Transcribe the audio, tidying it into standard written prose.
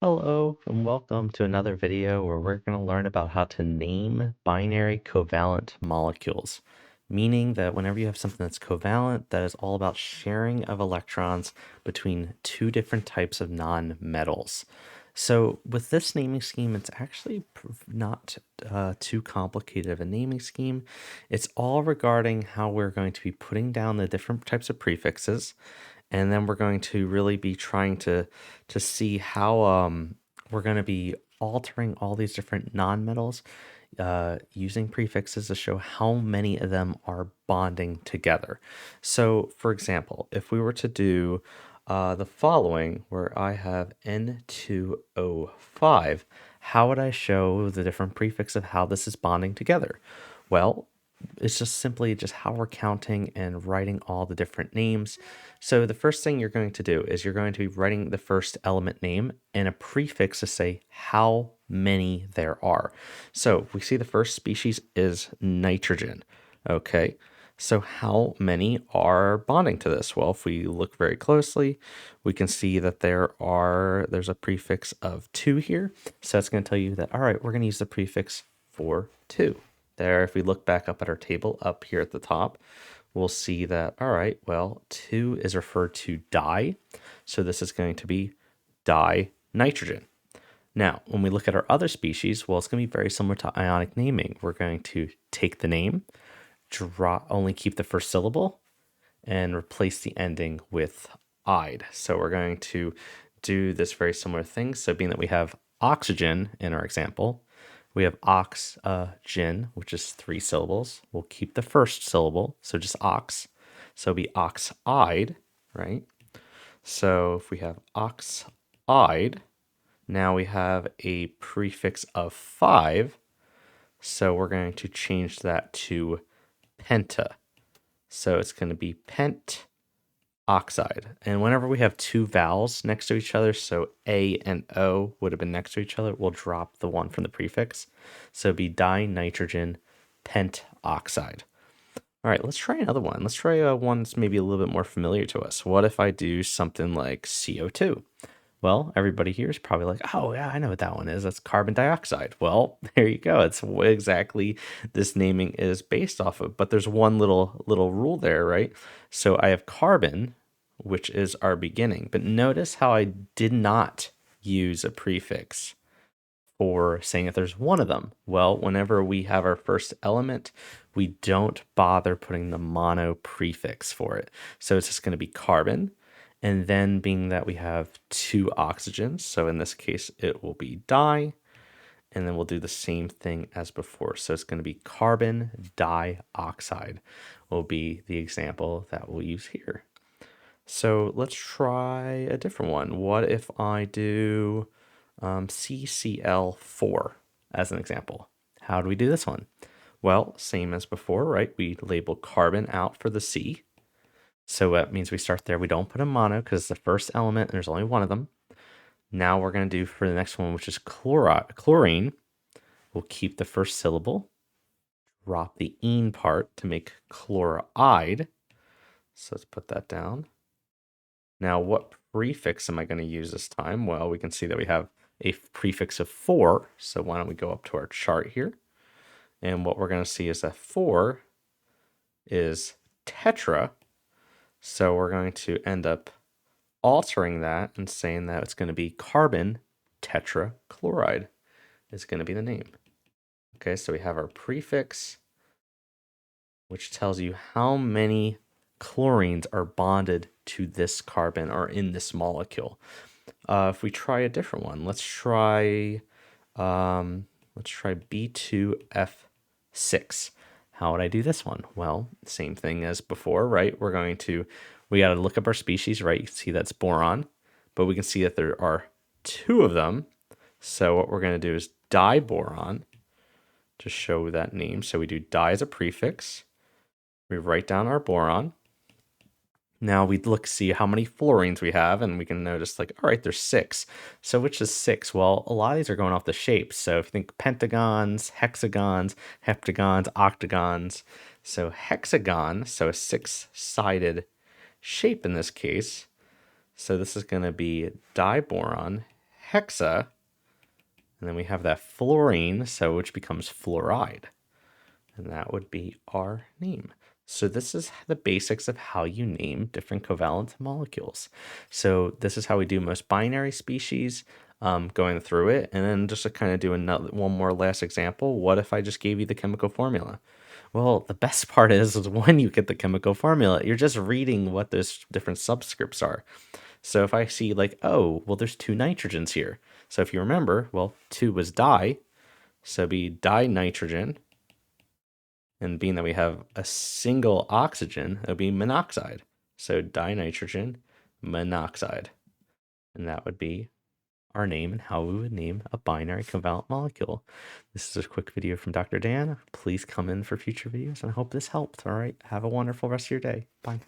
Hello and welcome to another video where we're going to learn about how to name binary covalent molecules, meaning that whenever you have something that's covalent, that is all about sharing of electrons between two different types of non-metals. So with this naming scheme, it's actually not too complicated of a naming scheme. It's all regarding how we're going to be putting down the different types of prefixes, and then we're going to really be trying to see how we're going to be altering all these different nonmetals using prefixes to show how many of them are bonding together. So, for example, if we were to do the following, where I have N2O5, how would I show the different prefix of how this is bonding together? Well, it's just simply just how we're counting and writing all the different names. So the first thing you're going to do is you're going to be writing the first element name and a prefix to say how many there are. So we see the first species is nitrogen. Okay, so how many are bonding to this? Well, if we look very closely, we can see that there's a prefix of 2 here. So that's going to tell you that, all right, we're going to use the prefix for 2. There, if we look back up at our table up here at the top, we'll see that, all right, well, 2 is referred to di. So this is going to be dinitrogen. Now, when we look at our other species, well, it's going to be very similar to ionic naming. We're going to take the name, only keep the first syllable, and replace the ending with "ide." So we're going to do this very similar thing. So being that we have oxygen in our example, we have oxygen, which is 3 syllables. We'll keep the first syllable, so just ox. So it'll be oxide, right? So if we have oxide, now we have a prefix of 5. So we're going to change that to penta. So it's going to be pent oxide. And whenever we have 2 vowels next to each other, so A and O would have been next to each other, we'll drop the 1 from the prefix. So it'd be dinitrogen pentoxide. All right, let's try another one. Let's try one that's maybe a little bit more familiar to us. What if I do something like CO2? Well, everybody here is probably like, oh, yeah, I know what that one is. That's carbon dioxide. Well, there you go. It's what exactly this naming is based off of. But there's one little rule there, right? So I have carbon, which is our beginning. But notice how I did not use a prefix for saying if there's one of them. Well, whenever we have our first element, we don't bother putting the mono prefix for it. So it's just going to be carbon. And then being that we have 2 oxygens, so in this case, it will be di, and then we'll do the same thing as before. So it's going to be carbon dioxide will be the example that we'll use here. So let's try a different one. What if I do CCl4 as an example? How do we do this one? Well, same as before, right? We label carbon out for the C. So that means we start there. We don't put a mono because it's the first element and there's only one of them. Now we're going to do for the next one, which is chlorine. We'll keep the first syllable, drop the ene part to make chloride. So let's put that down. Now, what prefix am I going to use this time? Well, we can see that we have a prefix of 4. So why don't we go up to our chart here? And what we're going to see is that 4 is tetra. So we're going to end up altering that and saying that it's going to be carbon tetrachloride is going to be the name. Okay, so we have our prefix, which tells you how many chlorines are bonded to this carbon or in this molecule. If we try a different one, let's try B2F6. How would I do this one? Well, same thing as before, right? We got to look up our species, right? You can see that's boron, but we can see that there are 2 of them. So what we're going to do is diboron to show that name. So we do di as a prefix. We write down our boron. Now we see how many fluorines we have, and we can notice like, all right, there's 6. So which is 6? Well, a lot of these are going off the shapes. So if you think pentagons, hexagons, heptagons, octagons. So hexagon, so a 6-sided shape in this case. So this is going to be diboron hexa, and then we have that fluorine, so which becomes fluoride. And that would be our name. So this is the basics of how you name different covalent molecules. So this is how we do most binary species, going through it. And then just to kind of do one more last example, what if I just gave you the chemical formula? Well, the best part is when you get the chemical formula, you're just reading what those different subscripts are. So if I see like, oh, well, there's 2 nitrogens here. So if you remember, well, 2 was di, so it'd be dinitrogen. And being that we have a single oxygen, it would be monoxide. So dinitrogen monoxide. And that would be our name and how we would name a binary covalent molecule. This is a quick video from Dr. Dan. Please come in for future videos, and I hope this helped. All right. Have a wonderful rest of your day. Bye.